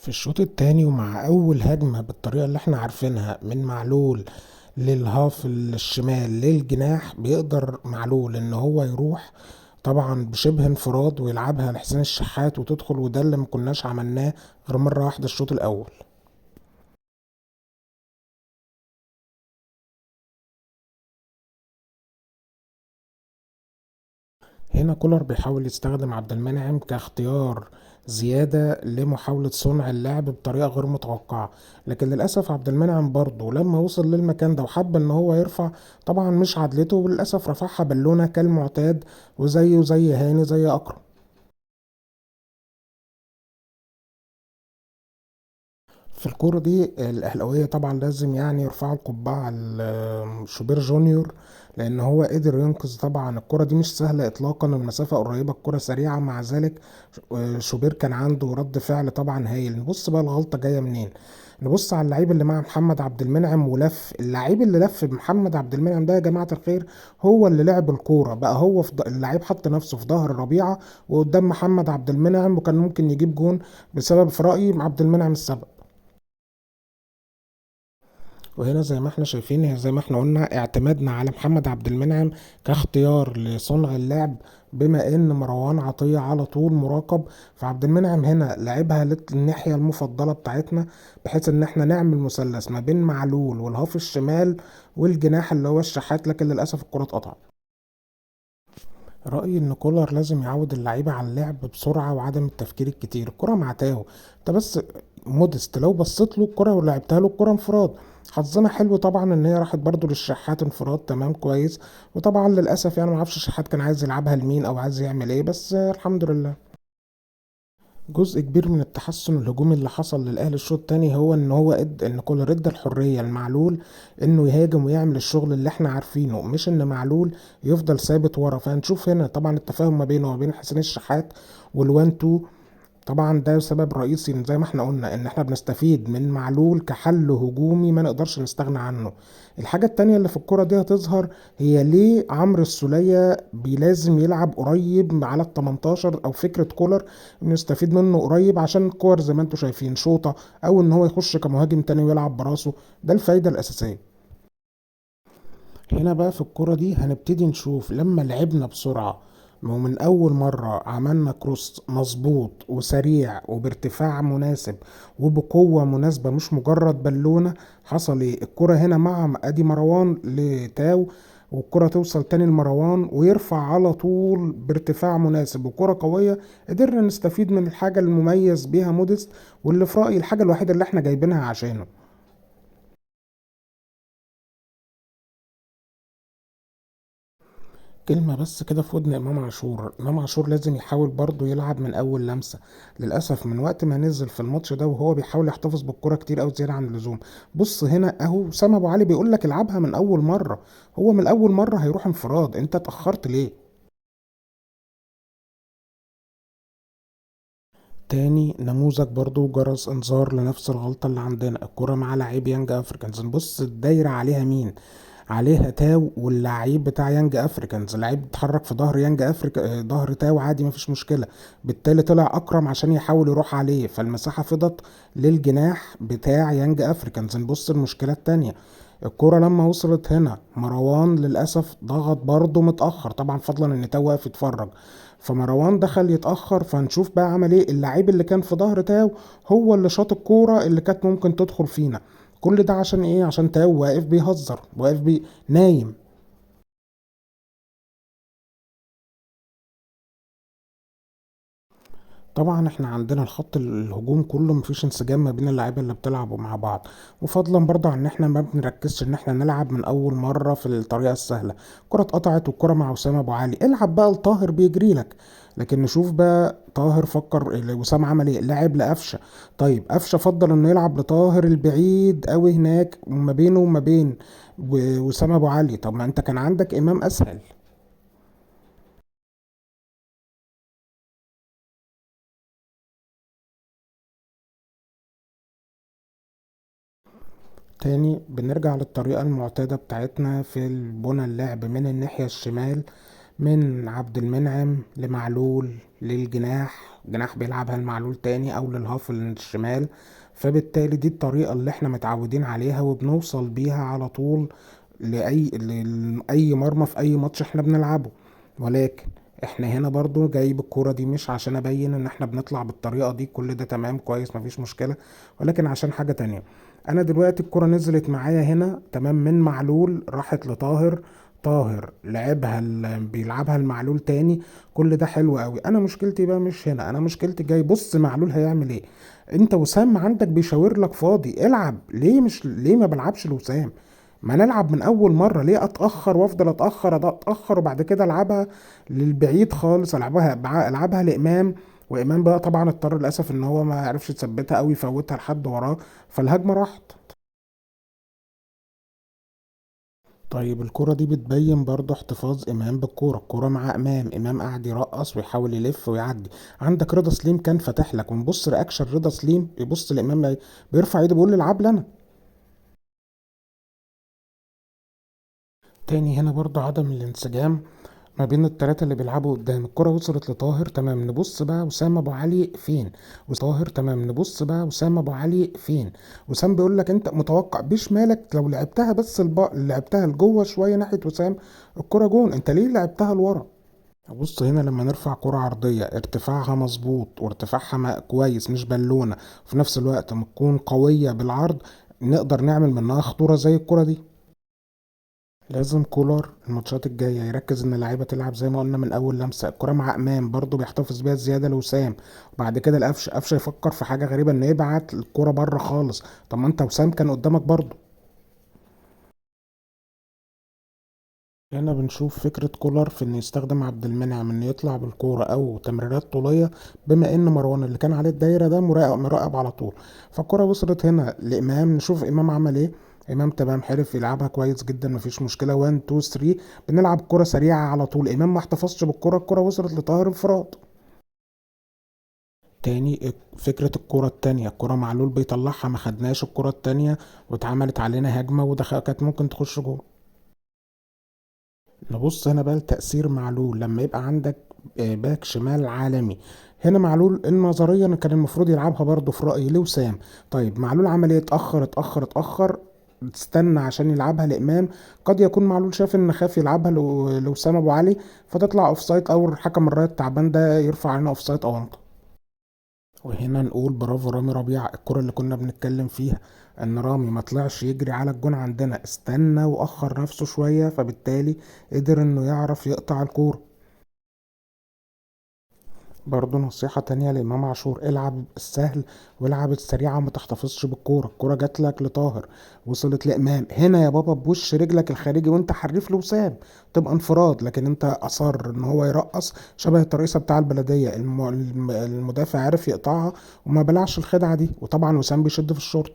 في الشوط التاني ومع أول هجمة بالطريقة اللي احنا عارفينها من معلول للهاف الشمال للجناح، بيقدر معلول ان هو يروح طبعا بشبه انفراد ويلعبها لحسين الشحات وتدخل، وده اللي مكناش عملناه غير مرة واحدة الشوط الأول. هنا كولر بيحاول يستخدم عبد المنعم كاختيار زيادة لمحاولة صنع اللعب بطريقة غير متوقعة، لكن للأسف عبد المنعم برضه لما وصل للمكان ده وحب ان هو يرفع، طبعا مش عدلته، وللأسف رفعها بالونة كالمعتاد، وزيه زي هاني زي أكرم. في الكورة دي الأهلاوية طبعا لازم يعني يرفعوا القبعة لشوبير جونيور، لأن هو قدر ينقذ. طبعا الكرة دي مش سهلة إطلاقا، المسافة قريبة، الكرة سريعة، مع ذلك شوبير كان عنده رد فعل طبعا هايل. نبص بقى الغلطة جاية منين. نبص على اللعيب اللي مع محمد عبد المنعم ولف، اللعيب اللي لف بمحمد عبد المنعم ده يا جماعة الخير هو اللي لعب الكورة بقى، هو اللعيب حط نفسه في ظهر ربيعة وقدام محمد عبد المنعم، وكان ممكن يجيب جون بسبب، في رأيي، عبد المنعم السبب. وهنا زي ما احنا شايفين، هي زي ما احنا قلنا اعتمادنا على محمد عبد المنعم كاختيار لصنع اللعب، بما ان مروان عطية على طول مراقب. فعبد المنعم هنا لعبها للناحية المفضلة بتاعتنا، بحيث ان احنا نعمل مثلث ما بين معلول والهاف الشمال والجناح اللي هو الشحات، لكن للأسف الكرة اتقطعت. رأيي إن كولر لازم يعود اللعيبة على اللعب بسرعة وعدم التفكير الكتير. الكرة مع تاو، انت بس مودست لو بصيت له الكرة ولعبتها له الكرة انفراد. حظنا حلو طبعا ان هي راحت برضو للشحات انفراد، تمام كويس. وطبعا للأسف يعني معرفش الشحات كان عايز يلعبها لمين او عايز يعمل ايه، بس الحمد لله. جزء كبير من التحسن الهجومي اللي حصل للاهلي الشوط التاني هو ان ان كولر ادى الحريه لمعلول انه يهاجم ويعمل الشغل اللي احنا عارفينه، مش ان معلول يفضل ثابت ورا. فهنشوف هنا طبعا التفاهم ما بينه وبين حسين الشحات والوان تو. طبعا ده سبب رئيسي، إن زي ما احنا قلنا ان احنا بنستفيد من معلول كحل هجومي ما نقدرش نستغنى عنه. الحاجة التانية اللي في الكرة دي هتظهر هي ليه عمرو السولية لازم يلعب قريب على ال 18، او فكرة كولر انه يستفيد منه قريب عشان الكور زي ما انتم شايفين شوطة، او ان هو يخش كمهاجم تاني ويلعب براسه. ده الفايدة الاساسية. هنا بقى في الكرة دي هنبتدي نشوف لما لعبنا بسرعة، ومن أول مرة عملنا كروس مظبوط وسريع وبارتفاع مناسب وبقوة مناسبة، مش مجرد بالونة. حصل ايه الكرة هنا مع ادي مروان لتاو، والكرة توصل تاني لمروان ويرفع على طول بارتفاع مناسب وكرة قوية. قدرنا نستفيد من الحاجة المميز بيها موديست، واللي في رأيي الحاجة الوحيدة اللي احنا جايبينها عشانه. كلمة بس كده في ودن إمام عاشور، إمام عاشور لازم يحاول برضه يلعب من أول لمسة. للأسف من وقت ما نزل في الماتش ده وهو بيحاول يحتفظ بالكرة كتير أوي زيادة عن اللزوم. بص هنا أهو سام أبو علي بيقول لك العبها من أول مرة، هو من أول مرة هيروح انفراد، أنت اتأخرت ليه؟ تاني نموذج برضو جرس انذار لنفس الغلطة اللي عندنا. الكرة مع لعيب يانج افريكانز، نبص الدايرة عليها مين؟ عليها تاو واللعيب بتاع يانج افريكانز. اللعيب اتحرك في ظهر يانج افريكا، ظهر تاو عادي مفيش مشكلة. بالتالي طلع اكرم عشان يحاول يروح عليه، فالمساحة فضت للجناح بتاع يانج افريكانز. نبص المشكلة التانية، الكرة لما وصلت هنا مروان للأسف ضغط برضه متأخر، طبعا فضلا ان تاو واقف يتفرج، فمروان دخل يتأخر. فنشوف بقى عمل ايه اللعيب اللي كان في ظهر تاو، هو اللي شاط الكورة اللي كانت ممكن تدخل فينا. كل ده عشان ايه؟ عشان تاو واقف بيهزر، واقف نايم. طبعا احنا عندنا الخط الهجوم كله مفيش انسجام ما بين اللعيبه اللي بتلعبوا مع بعض، وفضلا برضه عن ان احنا ما بنركزش ان احنا نلعب من اول مره في الطريقه السهله. كره اتقطعت والكره مع وسام ابو علي، العب بقى لطاهر بيجري لك. لكن نشوف بقى طاهر فكر وسام عمل ايه، لعب لقفشه. طيب قفشه فضل انه يلعب لطاهر البعيد قوي هناك وما بينه وما بين وسام ابو علي. طب ما انت كان عندك امام اسهل. تاني بنرجع للطريقة المعتادة بتاعتنا في البنى اللعب من الناحية الشمال، من عبد المنعم لمعلول للجناح، جناح بيلعبها لمعلول تاني او للهاف الشمال. فبالتالي دي الطريقة اللي احنا متعودين عليها وبنوصل بيها على طول لأي مرمى في أي ماتش احنا بنلعبه. ولكن احنا هنا برضو جايب الكورة دي مش عشان ابين ان احنا بنطلع بالطريقة دي، كل ده تمام كويس مفيش مشكلة، ولكن عشان حاجة تانية. انا دلوقتي الكرة نزلت معايا هنا تمام من معلول راحت لطاهر، طاهر لعبها بيلعبها المعلول تاني. كل ده حلو قوي. انا مشكلتي بقى مش هنا، انا مشكلتي جاي بص معلول هيعمل ايه. انت وسام عندك بيشاور لك فاضي العب ليه، مش ليه ما بلعبش لوسام؟ ما نلعب من اول مره، ليه اتاخر وافضل اتاخر وبعد كده العبها للبعيد خالص، العبها لامام. وامام بقى طبعا اضطر للاسف ان هو ما عرفش يثبتها قوي، يفوتها لحد وراه فالهجمه راحت. طيب الكرة دي بتبين برضه احتفاظ إمام بالكرة، الكرة مع إمام قاعد يرقص ويحاول يلف ويعدي. عندك رضا سليم كان فاتح لك، ونبص رياكشن رضا سليم يبص لإمام بيرفع ايده بيقول لي العب لنا. تاني هنا برضه عدم الانسجام ما بين التلاتة اللي بيلعبوا قدام. الكرة وصلت لطاهر تمام، نبص بقى وسام ابو علي فين. وطاهر تمام، نبص بقى وسام ابو علي فين. وسام بيقول لك انت متوقع بشمالك لو لعبتها بس لعبتها لجوه شويه ناحيه وسام الكرة جون، انت ليه لعبتها لورا؟ بص هنا لما نرفع كرة عرضية ارتفاعها مظبوط وارتفاعها كويس مش بالونة، وفي نفس الوقت ما تكون قوية بالعرض، نقدر نعمل منها خطورة زي الكرة دي. لازم كولر الماتشات الجاية يركز ان اللعيبة تلعب زي ما قلنا من اول لمسة. الكرة مع امام برضو بيحتفظ بيها زيادة لوسام، وبعد كده قفشة يفكر في حاجة غريبة انه يبعت الكرة بره خالص. طب ما انت وسام كان قدامك برضو. هنا بنشوف فكرة كولر في انه يستخدم عبد المنعم انه يطلع بالكورة او تمريرات طولية، بما ان مروان اللي كان عليه الدايرة ده مراقب على طول. فالكرة وصلت هنا لامام، نشوف امام عمل ايه. امام تمام حرف يلعبها كويس جدا مفيش مشكلة، 1 2 3 بنلعب كرة سريعة على طول. امام ما احتفظش بالكرة، الكرة وصلت لطاهر انفراد. تاني فكرة الكرة التانية، الكرة معلول بيطلعها ما خدناش الكرة التانية واتعملت علينا هجمة كانت ممكن تخش جول. نبص هنا بقى لتأثير معلول لما يبقى عندك باك شمال عالمي. هنا معلول نظريا كان المفروض يلعبها برضه في رأيي لوسام. طيب معلول عمل ايه؟ اتأخر استنى عشان يلعبها لإمام. قد يكون معلول شاف ان خاف يلعبها لوسام ابو علي فتطلع اوفسايد، او الحكم الرايت التعبان ده يرفع علينا اوفسايد او انت. وهنا نقول برافو رامي ربيعة، الكرة اللي كنا بنتكلم فيها ان رامي ما طلعش يجري على الجون عندنا، استنى واخر نفسه شوية، فبالتالي قدر انه يعرف يقطع الكورة. برضه نصيحة تانية لإمام عاشور، العب السهل والعب السريعة وما تحتفظش بالكورة. الكورة جات لك لطاهر وصلت لإمام، هنا يا بابا بوش رجلك الخارجي وانت حريف لوسام تبقى انفراد. لكن انت أصر ان هو يرقص شبه الترقيصة بتاع البلدية، المدافع عرف يقطعها وما بلعش الخدعة دي، وطبعا وسام بيشد في الشورت.